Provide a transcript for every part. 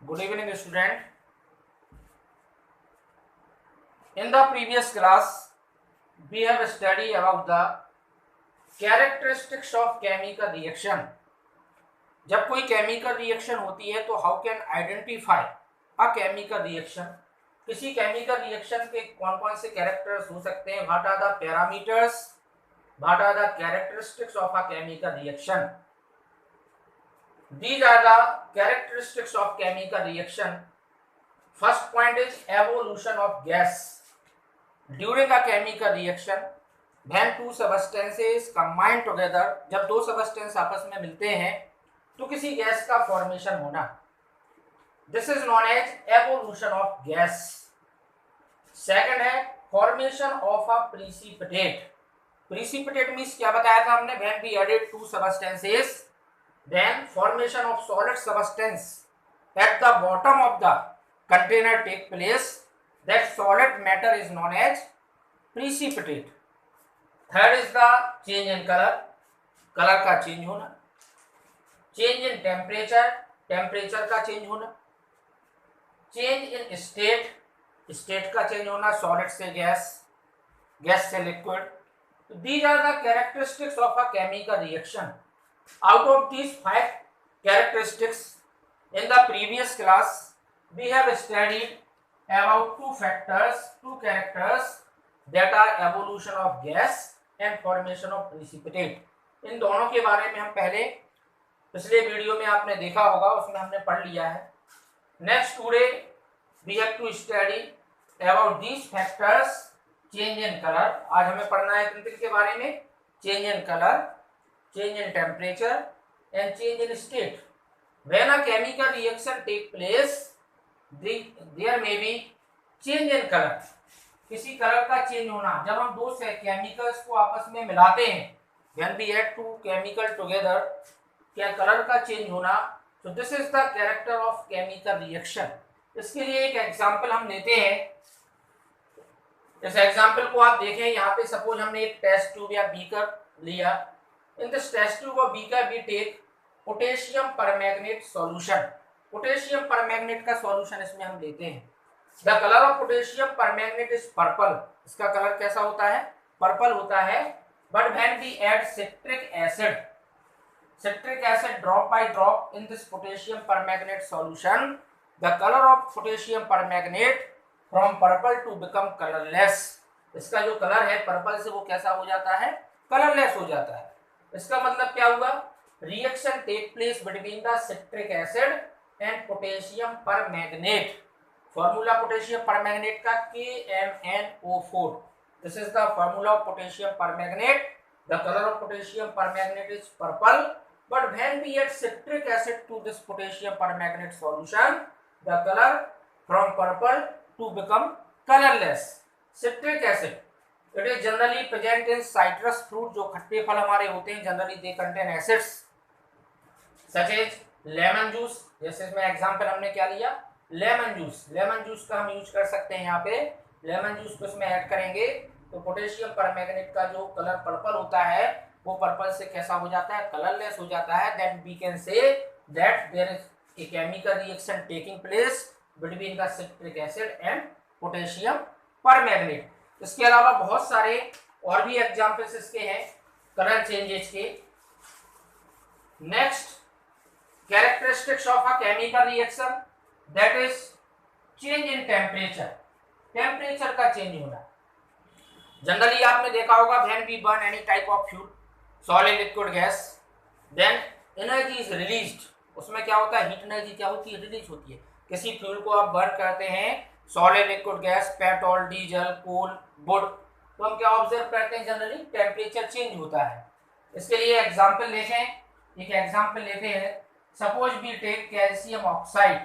Good evening, student. In the previous class, we have studied about the characteristics of chemical reaction. जब कोई chemical reaction होती है तो how can identify a chemical reaction, किसी chemical reaction के कौन कौन से कैरेक्टर्स हो सकते हैं, what are the parameters, what are the characteristics of a chemical reaction. These are the characteristics of chemical reaction. First point is evolution of gas. During a chemical reaction, when two substances combine together, जब दो substance आपस में मिलते हैं तो किसी gas का formation होना, this is known as evolution of gas. Second है formation of a precipitate. Precipitate means क्या बताया था हमने, when we added two substances then formation of solid substance at the bottom of the container take place. That solid matter is known as precipitate. Third is the change in color. Colour का change होना. Change in temperature, temperature का change होना. Change in state, state का change होना, solid से gas, gas से liquid. These are the characteristics of a chemical reaction. Out of these 5 characteristics, in the previous class we have studied about two characters that are evolution of gas and formation of precipitate. इन दोनों के बारे में हम पहले पिछले video में आपने देखा होगा, उसमें हमने पढ़ लिया है. Next today we have to study about these factors. Change in colour, आज हमें पढ़ना है किन के बारे में, change in colour, change in temperature and change in state. When a chemical reaction take place, there may be change in color. किसी colour का चेंज होना, जब हम दो से केमिकल्स को आपस में मिलाते हैं, when we add two chemical together, क्या कलर का चेंज होना. so this is the character of chemical reaction. इसके लिए एक एग्जांपल हम लेते हैं. इस एग्जांपल को आप देखें, यहाँ पे सपोज हमने एक टेस्ट ट्यूब या बीकर लिया. In this test tube or beaker we take potassium permanganate solution. Potassium permanganate का सॉल्यूशन इसमें हम लेते हैं. The color of potassium permanganate is purple. इसका कलर कैसा होता है, पर्पल होता है. But when we add citric acid drop by drop in this potassium permanganate solution, the color of potassium permanganate from purple to become colorless. इसका जो colour है purple से वो कैसा हो जाता है, कलरलेस हो जाता है. इसका मतलब क्या हुआ, reaction take place between the citric acid and potassium permanganate. Formula potassium permanganate का KMnO4. This is the formula of potassium permanganate. The colour of potassium permanganate is purple, but when we add citric acid to this potassium permanganate solution, the colour from purple to become colourless. Citric acid it is generally present in citrus fruit. जो खट्टे फल हमारे होते हैं, generally they contain acids such as lemon juice. जैसे इसमें example हमने क्या लिया, लेमन जूस. लेमन जूस का हम यूज कर सकते हैं. यहाँ पे लेमन जूस को इसमें ऐड करेंगे तो पोटेशियम परमैंगनेट का जो कलर पर्पल होता है वो पर्पल से कैसा हो जाता है, कलरलेस हो जाता है. That we can say that there is a chemical reaction taking place between the citric acid and potassium permanganate. इसके अलावा बहुत सारे और भी एग्जांपल्स इसके हैं कलर चेंजेस के. Next characteristics of a chemical reaction, that is change in temperature. Temperature का चेंज होना. जनरली आपने देखा होगा when we burn any type of fuel, solid liquid gas, then energy is released. उसमें क्या होता है, हीट एनर्जी क्या होती है, रिलीज होती है. किसी फ्यूल को आप बर्न करते हैं, solid liquid gas, petrol, diesel, coal, wood, तो हम क्या ऑब्जर्व करते हैं, जनरली टेम्परेचर चेंज होता है. इसके लिए एग्जांपल लेखें. एक एग्जांपल लेते हैं. Suppose we take calcium oxide.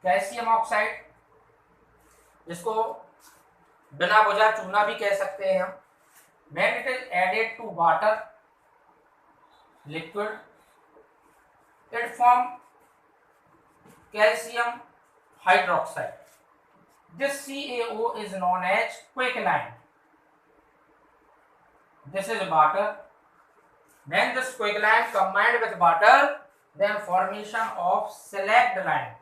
Calcium oxide जिसको बिना बुझा चूना भी कह सकते हैं हम. When it is added to water liquid, it form calcium hydroxide. This CaO is known as quicklime. This is water. When this quicklime combined with water, then formation of slacked lime.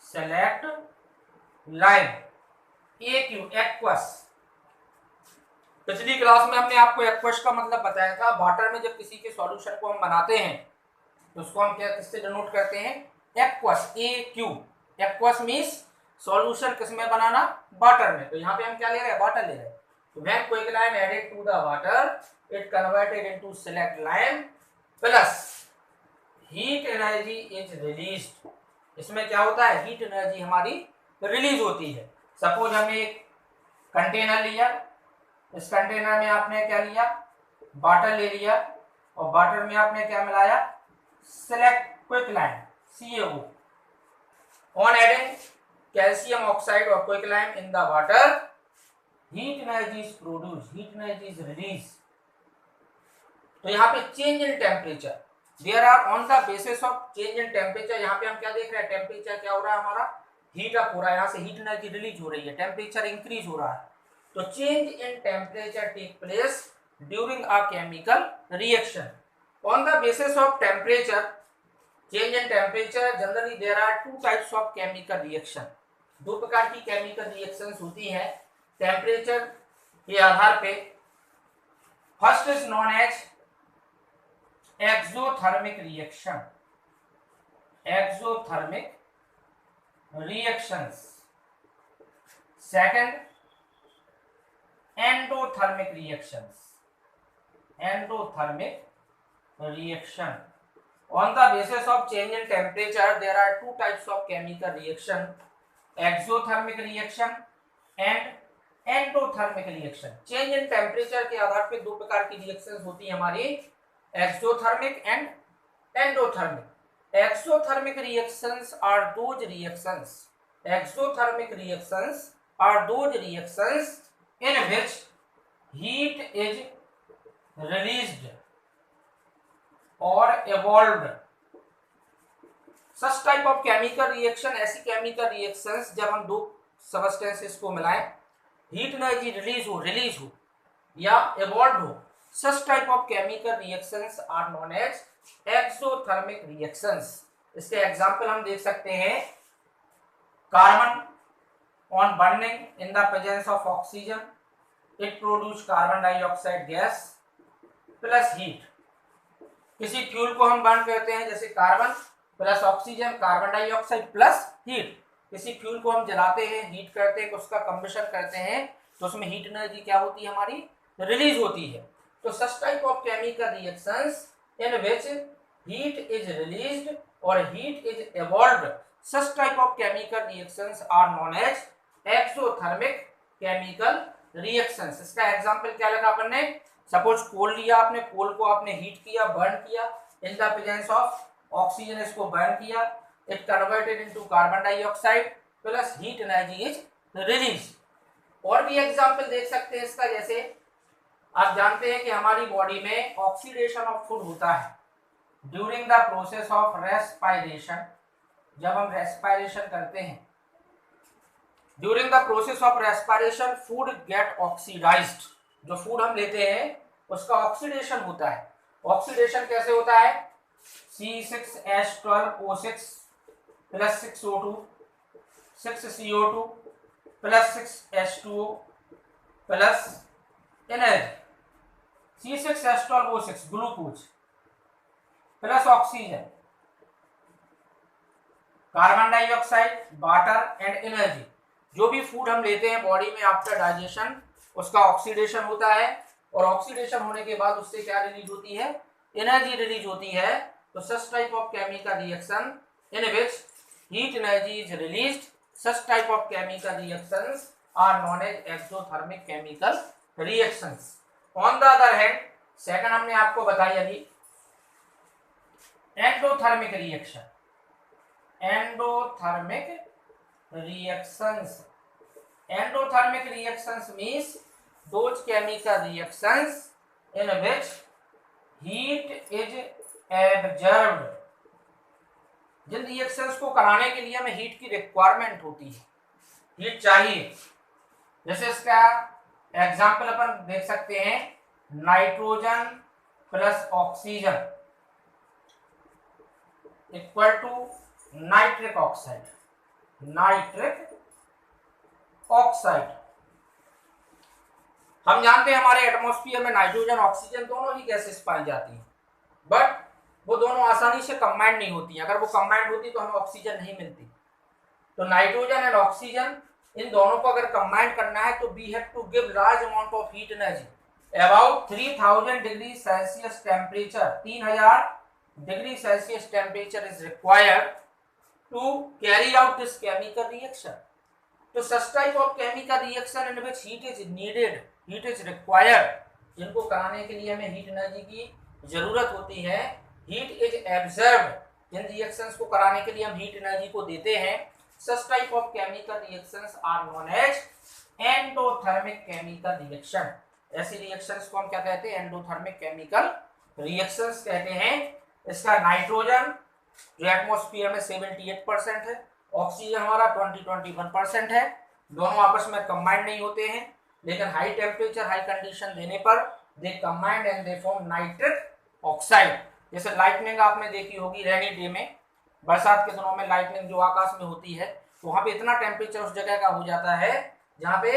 Slaked lime, एक्यू aqueous. पिछली class में हमने आपको aqueous का मतलब बताया था। Water में जब किसी के सॉल्यूशन को हम बनाते हैं तो उसको हम क्या किससे डिनोट करते हैं, एक्वस, ए क्यू। एक्वस मींस सॉल्यूशन किस में बनाना, वाटर में। तो यहाँ पे हम क्या ले रहे हैं, वाटर ले रहे हैं। तो when quicklime added to the water it converted into slaked lime plus heat energy is released. इसमें क्या होता है, हीट एनर्जी हमारी रिलीज होती है। सपोज हमने एक कंटेनर लिया, इस कंटेनर में आपने क्या लिया, वाटर ले लिया, और वाटर में आपने क्या मिलाया, select quicklime, CaO। On adding calcium oxide और quicklime in the water heat energy is produce, heat energy is release. तो यहाँ पे change in temperature, there are on the basis of change in temperature. यहाँ पे हम क्या देख रहे हैं, टेम्परेचर क्या हो रहा है हमारा, हीट अप हो रहा है, यहाँ से हीट एनर्जी रिलीज हो रही है, टेम्परेचर इंक्रीज हो रहा है। तो change in temperature take place during a chemical reaction. On the basis of temperature, change in temperature, generally there are two types of chemical reaction. दो प्रकार की केमिकल रिएक्शंस होती हैं टेम्परेचर के आधार पे। First is known as exothermic reaction, exothermic reactions. Second endothermic reactions, endothermic reaction. On the basis of change in temperature there are two types of chemical reaction, exothermic reaction and endothermic reaction. change in temperature के आधार पे दो प्रकार की reactions होती है हमारी, exothermic and endothermic. exothermic reactions are those reactions, exothermic reactions are those reactions in which heat is released or evolved. such type of chemical reaction, ऐसी chemical reactions जब हम दो substances को मिलाएं, heat energy रिलीज हो या evolved हो, such type of chemical reactions are known as exothermic reactions. इसके एग्जाम्पल हम देख सकते हैं, carbon on burning in the presence of oxygen it produce carbon dioxide gas plus heat. किसी फ्यूल को हम बर्न करते हैं जैसे carbon plus oxygen, carbon dioxide plus heat. किसी फ्यूल को हम जलाते हैं, हीट करते हैं, उसका कंबशन करते हैं, तो उसमें हीट एनर्जी क्या होती है हमारी, रिलीज होती है। तो such type of chemical reactions in which heat is released और heat is evolved, such type of chemical reactions are known as exothermic chemical reactions. इसका एग्जांपल क्या लगा अपन ने, सपोज कोल लिया आपने, कोल को आपने हीट किया, बर्न किया, इन द प्रेजेंस ऑफ ऑक्सीजन इसको बर्न किया, it converted into carbon dioxide plus heat energy is release. और भी एग्जांपल देख सकते हैं इसका, जैसे आप जानते हैं कि हमारी बॉडी में ऑक्सीडेशन ऑफ फूड होता है during the process of respiration. जब हम रेस्पायरेशन करते हैं, during the process of respiration food get oxidised. जो फूड हम लेते हैं उसका ऑक्सीडेशन होता है। ऑक्सीडेशन कैसे होता है, C6H12O6 plus 6O2 6CO2 plus 6H2O plus energy. C6H12O6 glucose plus oxygen, carbon dioxide, water and energy. जो भी फूड हम लेते हैं बॉडी में आफ्टर डाइजेशन उसका ऑक्सीडेशन होता है, और ऑक्सीडेशन होने के बाद उससे क्या रिलीज होती है, एनर्जी रिलीज होती है। तो such type of chemical reaction in which heat energy is released, such type of chemical reactions are known as exothermic chemical reactions. On the other hand, second हमने आपको बताई अभी endothermic reaction, endothermic reactions. endothermic reactions means those chemical reactions in which heat is absorbed। जिन reactions को कराने के लिए हमें हीट की रिक्वायरमेंट होती है, हीट चाहिए। जैसे इसका एग्जांपल अपन देख सकते हैं, nitrogen plus oxygen equal to nitric oxide. Nitric oxide. हम जानते हैं हमारे एटमॉस्फेयर में नाइट्रोजन ऑक्सीजन दोनों ही गैसेस पाई जाती हैं, बट वो दोनों आसानी से कंबाइंड नहीं होती हैं। अगर वो कंबाइंड होती तो हमें ऑक्सीजन नहीं मिलती। तो नाइट्रोजन एंड ऑक्सीजन इन दोनों को अगर कंबाइंड करना है तो we have to give large amount of heat energy. About 3000 degree celsius temperature, 3000 degree celsius temperature is required to carry out this chemical reaction. तो such type of chemical reaction in which heat is needed, heat is required, जिनको कराने के लिए हमें heat energy की जरूरत होती है, हीट इज एब्जॉर्ब्ड, जिन रिएक्शंस को कराने के लिए हम हीट एनर्जी को देते हैं, such type of chemical reactions are known as endothermic chemical reaction. ऐसी रिएक्शंस को हम क्या कहते हैं? एंडोथर्मिक केमिकल रिएक्शंस कहते हैं। इसका नाइट्रोजन जो एटमॉस्फेयर में 78% है, ऑक्सीजन हमारा 21% है, दोनों आपस में कंबाइंड नहीं होते हैं, लेकिन हाई टेम्परेचर हाई कंडीशन देने पर they combined and they form nitric oxide. जैसे लाइटनिंग आपने देखी होगी रेनी डे में, बरसात के दिनों में लाइटनिंग जो आकाश में होती है, तो वहां पे इतना टेम्परेचर उस जगह का हो जाता है जहां पे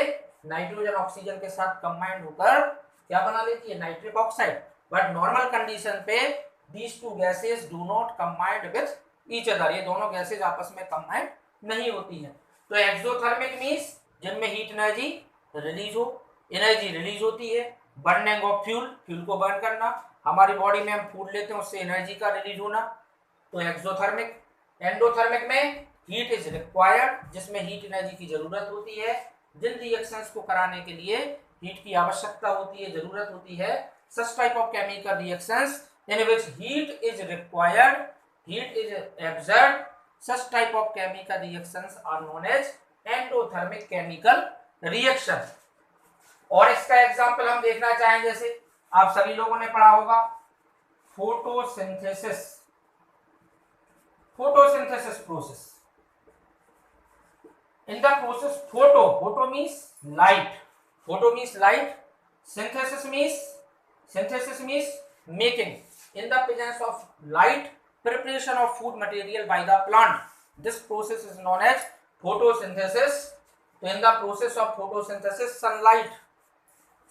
नाइट्रोजन ऑक्सीजन के साथ कंबाइंड होकर क्या बना लेती है? Nitric oxide. But normal condition पे these two gases do not combine with each other, ये दोनों गैसेज आपस में कंबाइंड नहीं होती हैं। तो एक्सोथर्मिक मींस जिनमें हीट एनर्जी रिलीज हो, एनर्जी रिलीज होती है, बर्निंग ऑफ फ्यूल, फ्यूल को बर्न करना, हमारी बॉडी में हम फूड लेते हैं उससे एनर्जी का रिलीज होना, तो एक्सोथर्मिक। एंडोथर्मिक में हीट इज रिक्वायर्ड, जिसमें हीट एनर्जी की जरूरत होती है, जिन रिएक्शंस को कराने के लिए हीट की आवश्यकता होती है, जरूरत होती है, such type of chemical reactions in which heat is required, heat is absorbed, such type of chemical reactions are known as endothermic chemical reaction। और इसका एग्जांपल हम देखना चाहें, जैसे आप सभी लोगों ने पढ़ा होगा photosynthesis, photosynthesis process. In the process, photo means light, photo means light, synthesis means making, in the presence of light, preparation of food material by the plant, this process is known as photosynthesis। तो in the process of photosynthesis,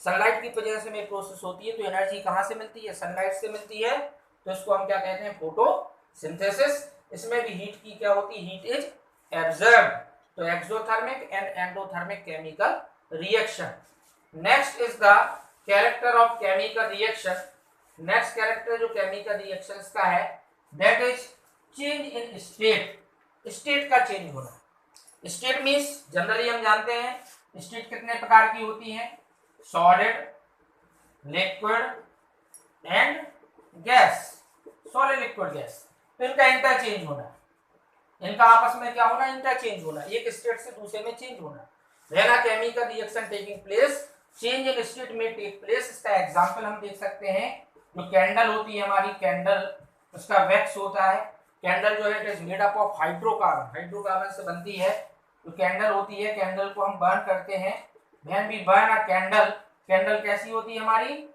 sunlight की presence में process होती है, तो energy कहाँ से मिलती है? सनलाइट से मिलती है, तो इसको हम क्या कहते हैं? फोटोसिंथेसिस। इसमें भी हीट की क्या होती है? Heat is absorbed. तो exothermic and endothermic chemical reaction. Next is the character of chemical reaction. Next character जो केमिकल रिएक्शंस का है, that is change in state, state का चेंज होना। स्टेट मींस जनरली हम जानते हैं स्टेट कितने प्रकार की होती हैं? Solid, liquid and gas. Solid, liquid, gas. तो इनका इंटरचेंज होना, इनका आपस में क्या होना? इंटरचेंज होना, एक स्टेट से दूसरे में चेंज होना। When a chemical reaction taking place, change in state में टेक प्लेस। इसका एग्जांपल हम देख सकते हैं, जो कैंडल होती है हमारी, कैंडल उसका वैक्स होता है। कैंडल जो है it is made up of hydrocarbon, hydrocarbon से बनती है। तो कैंडल होती है, कैंडल को हम बर्न करते हैं। When we burn a candle, candle कैसी होती है हमारी?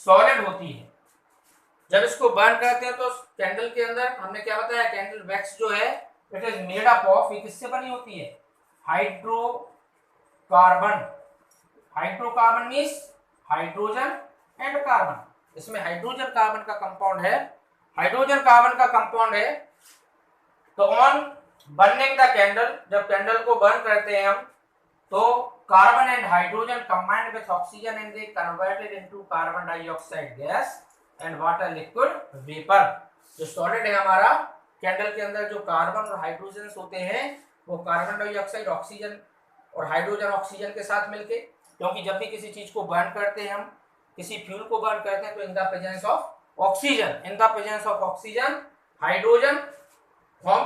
सॉलिड होती है। जब इसको बर्न करते हैं तो कैंडल के अंदर हमने क्या बताया? कैंडल वैक्स जो है it is made up of, ये किससे बनी होती है? Hydrocarbon. Hydrocarbon means hydrogen and carbon. इसमें हाइड्रोजन कार्बन का कंपाउंड है, हाइड्रोजन कार्बन का कंपाउंड है। तो ऑन बर्निंग द कैंडल, जब कैंडल को बर्न करते हैं हम, तो carbon and hydrogen combined with oxygen and they converted into carbon dioxide gas and water liquid vapour. जो सॉलिड है हमारा, कैंडल के अंदर जो कार्बन और हाइड्रोजन होते हैं, वो कार्बन डाइऑक्साइड, ऑक्सीजन और हाइड्रोजन ऑक्सीजन के साथ मिलके, क्योंकि जब भी किसी चीज को बर्न करते हैं हम, किसी फ्यूल को बर्न करते हैं, तो in the presence of oxygen, in the presence of oxygen, hydrogen form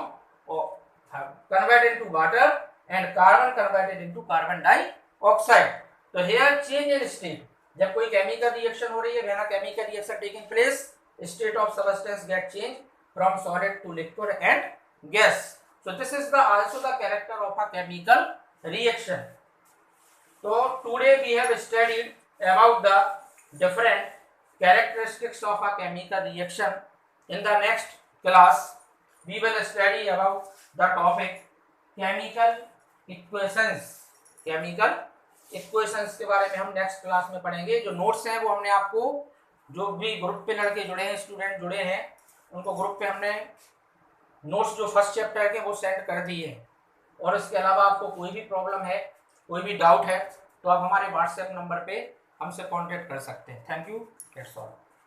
converted into water and carbon converted into carbon dioxide. तो हियर चेंज इन स्टेट, जब कोई केमिकल रिएक्शन हो रही है, when a chemical reaction taking place, state of substance get change from solid to liquid and gas. So this is the also the character of a chemical reaction. So today we have studied about the different characteristics of a chemical reaction. In the next class we will study about the topic chemical equations, chemical equations के बारे में हम next class में पढ़ेंगे। जो notes हैं वो हमने आपको, जो भी ग्रुप पे लड़के जुड़े हैं, स्टूडेंट जुड़े हैं, उनको ग्रुप पे हमने नोट्स जो फर्स्ट चैप्टर के वो सेंड कर दिए हैं। और इसके अलावा आपको कोई भी प्रॉब्लम है, कोई भी डाउट है, तो आप हमारे व्हाट्सएप नंबर पे हमसे कांटेक्ट कर सकते हैं। Thank you, that's all.